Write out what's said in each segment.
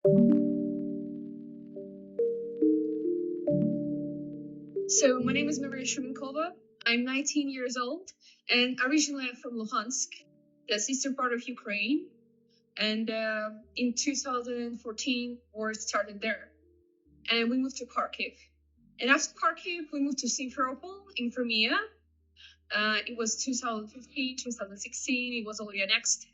So my name is Maria Shumenkova. I'm 19 years old, and originally I'm from Luhansk, that's eastern part of Ukraine. And in 2014, war started there, and we moved to Kharkiv. And after Kharkiv, we moved to Simferopol in Crimea. It was 2015, 2016. It was already annexed.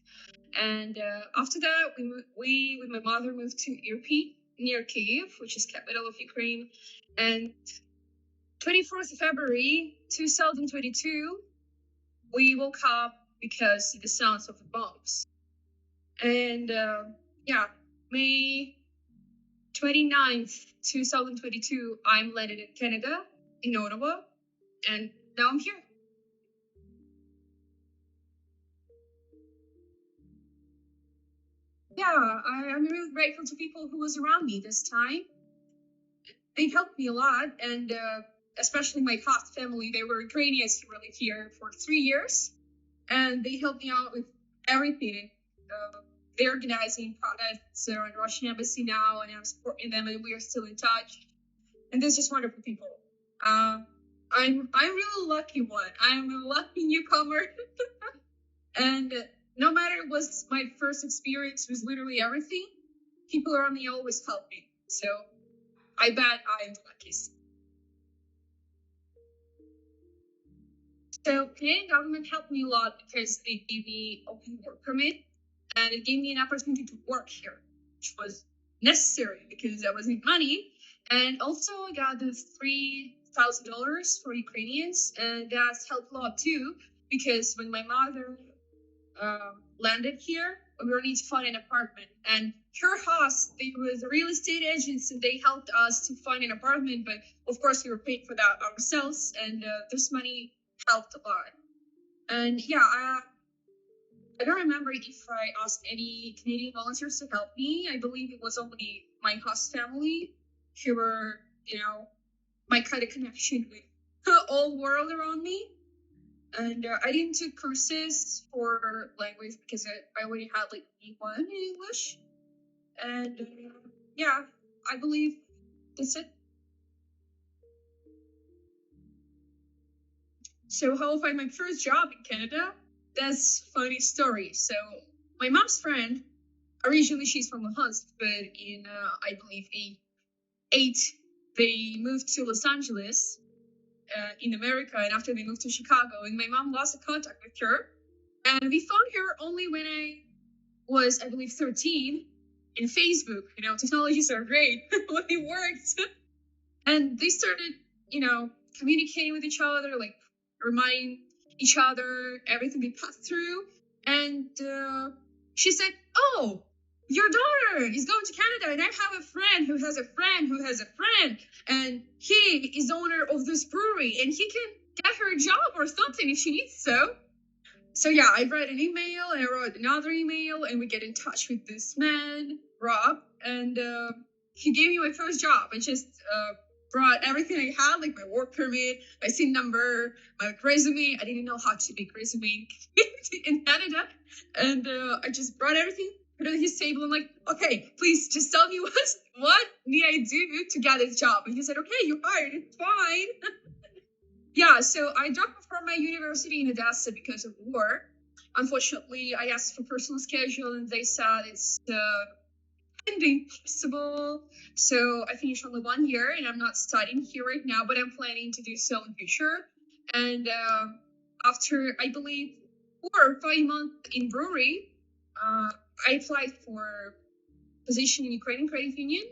And after that, we with my mother moved to Irpin near Kyiv, which is capital of Ukraine. And 24th of February 2022, we woke up because of the sounds of the bombs. And yeah, May 29th, 2022, I'm landed in Canada, in Ottawa, and now I'm here. Yeah, I'm really grateful to people who was around me this time. They helped me a lot, and especially my host family. They were Ukrainians who lived here for 3 years, and they helped me out with everything. They're organizing products around the Russian embassy now, and I'm supporting them, and we are still in touch. And they're just wonderful people. I'm really lucky one. I'm a lucky newcomer, and no matter was my first experience was literally everything. People around me always help me, so I bet I'm the luckiest. So Canadian government helped me a lot because they gave me open work permit, and it gave me an opportunity to work here, which was necessary because I was in money. And also I got the $3,000 for Ukrainians, and that's helped a lot too because when my mother landed here, we were need to find an apartment. And her house, they was real estate agents, and they helped us to find an apartment. But of course, we were paying for that ourselves, and this money helped a lot. And yeah, I don't remember if I asked any Canadian volunteers to help me. I believe it was only my host family who were, my kind of connection with the whole world around me. And I didn't take courses for language because I already had like B1 in English. And yeah, I believe that's it. So how I find my first job in Canada? That's a funny story. So my mom's friend, originally she's from Luhansk, but in I believe '88 they moved to Los Angeles in America, and after they moved to Chicago, and my mom lost contact with her, and we found her only when I was, I believe, 13 in Facebook. Technologies are great when it works. And they started, communicating with each other, like reminding each other everything they passed through. And she said, "Oh, your daughter is going to Canada, and I have a friend who has a friend who has a friend, and he is the owner of this brewery, and he can get her a job or something if she needs so." So yeah, I wrote an email, and I wrote another email, and we get in touch with this man, Rob, and he gave me my first job. I just brought everything I had, like my work permit, my SIN number, my resume. I didn't know how to make resume in Canada, and I just brought everything, put it on his table. I'm like, "Okay, please just tell me what need I do to get this job?" And he said, "Okay, you're hired. It's fine." Yeah, so I dropped from my university in Odessa because of war. Unfortunately, I asked for personal schedule, and they said it's impossible. So I finished only 1 year, and I'm not studying here right now, but I'm planning to do so in future. And after, I believe, 4 or 5 months in brewery, I applied for position in Ukrainian Credit Union,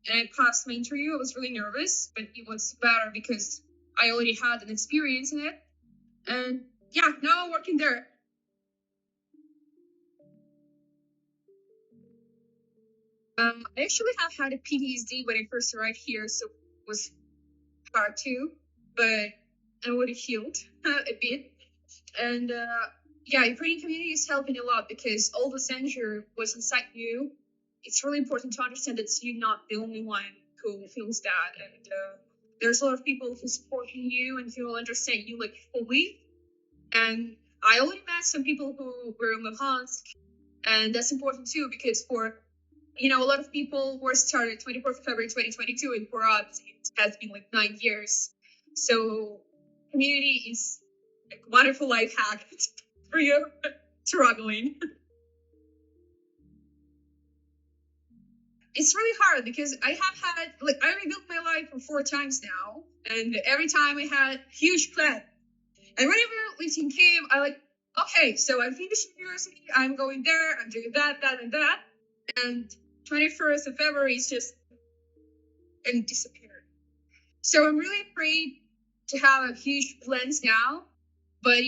and I passed my interview. I was really nervous, but it was better because I already had an experience in it. And yeah, now I'm working there. I actually have had a PTSD when I first arrived here, so it was hard too, but I already healed a bit. And yeah, Ukrainian community is helping a lot because all the censure was inside you. It's really important to understand that you're not the only one who feels that, and there's a lot of people who supporting you and who will understand you like fully. And I already met some people who were in Luhansk, and that's important too because for A lot of people were started 24th of February 2022, and for us, it has been like 9 years. So, community is a wonderful life hack for you struggling. It's really hard because I have had, like, I rebuilt my life for 4 times now, and every time I had huge plan. And whenever Lincoln came, I like, okay, so I finished university, I'm going there, I'm doing that, and that. And 21st of February is just, and disappeared. So I'm really afraid to have a huge plans now, but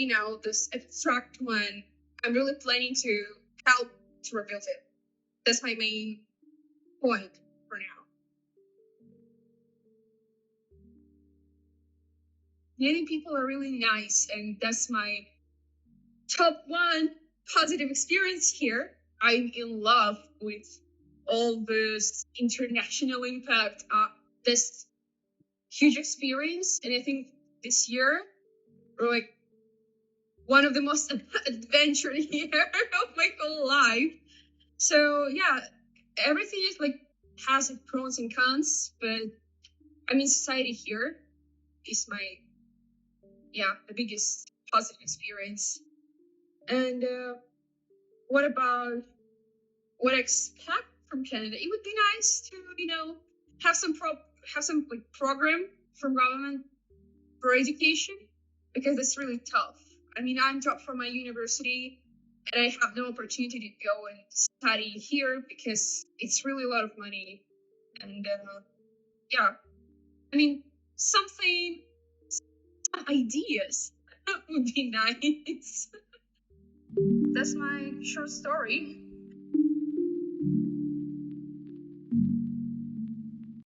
this abstract one, I'm really planning to help to rebuild it. That's my main point for now. Meeting people are really nice, and that's my top one positive experience here. I'm in love with all this international impact, this huge experience, and I think this year we're like one of the most adventurous year of my whole life. So yeah, everything is like has its pros and cons, but I mean society here is my the biggest positive experience. And what about what I expect from Canada? It would be nice to have some like program from government for education, because it's really tough. I mean, I'm dropped from my university and I have no opportunity to go and study here because it's really a lot of money. And I mean, some ideas would be nice. That's my short story.